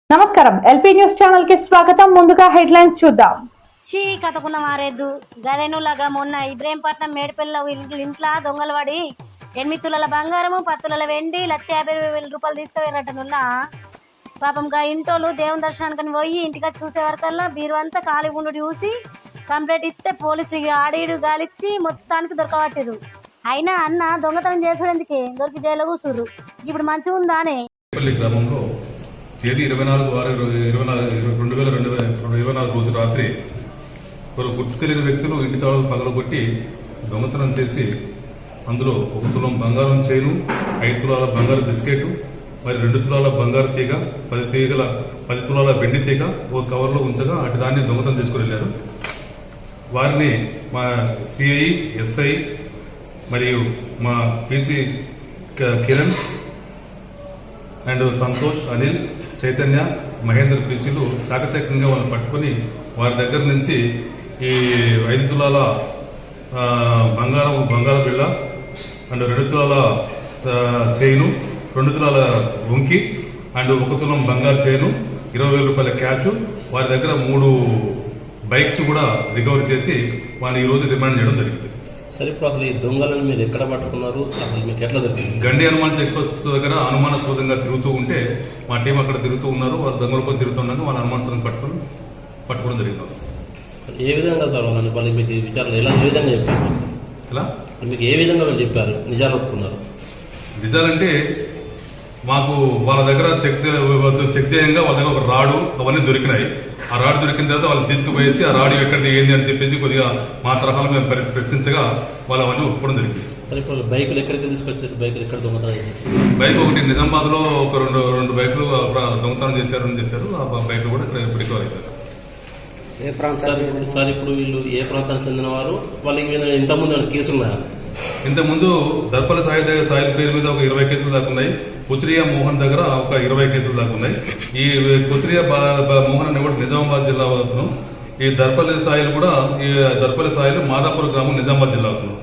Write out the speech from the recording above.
నమస్కారం LP news channel కి స్వాగతం. ముందుగా హెడ్లైన్స్ చూద్దాం. చీ కథకున్న మారేద్దు గదేనులాగా మొన్న ఇబ్రహీంపట్నం మేడిపల్లిలో ఇంట్లో దొంగలు పడి 8 తులాల బంగారము 10 తులాల వెండి 1,50,000 రూపాయలు తీసుకుపోయినట్టునుల్లా. పాపం గా ఇంటోళ్ళు దేవుని దర్శనానికి పోయి ఇంటికి వచ్చి చూసే వరకల్లా బీరు అంతా ఖాళీ ఉండు చూసి కంప్లైంట్ ఇస్తే పోలీసులు ఆడీడు గాలిచ్చి మొత్తానికి దొరకబట్టిరు. అయినా అన్న దొంగతనం చేసేందుకే దొరికి జైల్లో కూర్చుర్రు. ఇప్పుడు మంచిగా ఉందానే. గ్రామంలో తేదీ 24/2024 రోజు రాత్రి ఒకరు గుర్తు తెలియని వ్యక్తులు ఇంటి తాళాలు పగలగొట్టి దొంగతనం చేసి అందులో 1 తులం బంగారం చైను 5 తులాల బంగారు బిస్కెట్ మరి 2 తులాల బంగారు తీగ 10 తులాల వెండి తీగ ఒక కవర్లో ఉంచగా అటు దాన్ని దొంగతనం తీసుకుని వెళ్ళారు. వారిని మా సిఐ ఎస్ఐ మరియు మా పీసీ కిరణ్ అండ్ సంతోష్ అనిల్ చైతన్య మహేంద్ర పీసీలు చాకచక్యంగా వాళ్ళని పట్టుకుని వారి దగ్గర నుంచి ఈ 5 తులాల బంగారు బిళ్ళ అండ్ 2 తులాల చైను 2 తులాల వంకి అండ్ 1 తులం బంగారు చైను 20,000 రూపాయల క్యాష్ వారి దగ్గర 3 బైక్స్ కూడా రికవరీ చేసి వారిని ఈ రోజు రిమాండ్ చేయడం జరిగింది. సరే, ఇప్పుడు అసలు ఈ దొంగలను మీరు ఎక్కడ పట్టుకున్నారు? అసలు మీకు ఎట్లా దొరికింది? గండి హనుమాన్ చెక్ పోస్ట్ దగ్గర అనుమానాస్పదంగా తిరుగుతూ ఉంటే మా టీం అక్కడ తిరుగుతూ ఉన్నారు. వాళ్ళు దొంగల కోసం తిరుగుతున్నారు. వాళ్ళ అనుమానాస్పదంగా పట్టుకోవడం జరిగింది. ఏ విధంగా దొరకాలని వాళ్ళు మీకు విచారణ ఏ విధంగా చెప్పారు? ఇలా మీకు ఏ విధంగా వాళ్ళు చెప్పారు? నిజాలు ఒప్పుకున్నారు? నిజాలంటే మాకు వాళ్ళ దగ్గర చెక్ చేయంగా వాళ్ళ దగ్గర ఒక రాడు అవన్నీ దొరికినాయి. ఆ రాడు దొరికిన తర్వాత వాళ్ళు తీసుకుపోయేసి ఆ రాడు ఎక్కడిది ఏంది అని చెప్పేసి కొద్దిగా మా తరహాలో మేము ప్రశ్నించగా వాళ్ళు అవన్నీ ఒప్పుకోవడం జరిగింది. సరే, ఇప్పుడు బైకులు ఎక్కడికి తీసుకొచ్చారు? బైకులు ఎక్కడ దొంగతనం చేశారు? బైక్ ఒకటి నిజామాబాద్ లో ఒక రెండు బైకులు దొంగతనం చేశారని చెప్పారు. ఆ బైకులు కూడా ఇక్కడ రికవర్ అయిపోయారు. సార్, ఇప్పుడు వీళ్ళు ఏ ప్రాంతానికి చెందిన వారు? వాళ్ళకి ఇంతకుముందు కేసులు ఉన్నాయా? ఇంతకుముందు దర్పల సాయి పేరు మీద ఒక 20 కేసులు దాకా ఉన్నాయి. కుచిరియా మోహన్ దగ్గర ఒక 20 కేసులు దాకా ఉన్నాయి. ఈ కుచిరియా మోహన్ అనే కూడా నిజామాబాద్ జిల్లా అవుతున్నాం. ఈ దర్పల్లి సాయిలు కూడా మాదాపూర్ గ్రామం నిజామాబాద్ జిల్లా అవుతున్నాం.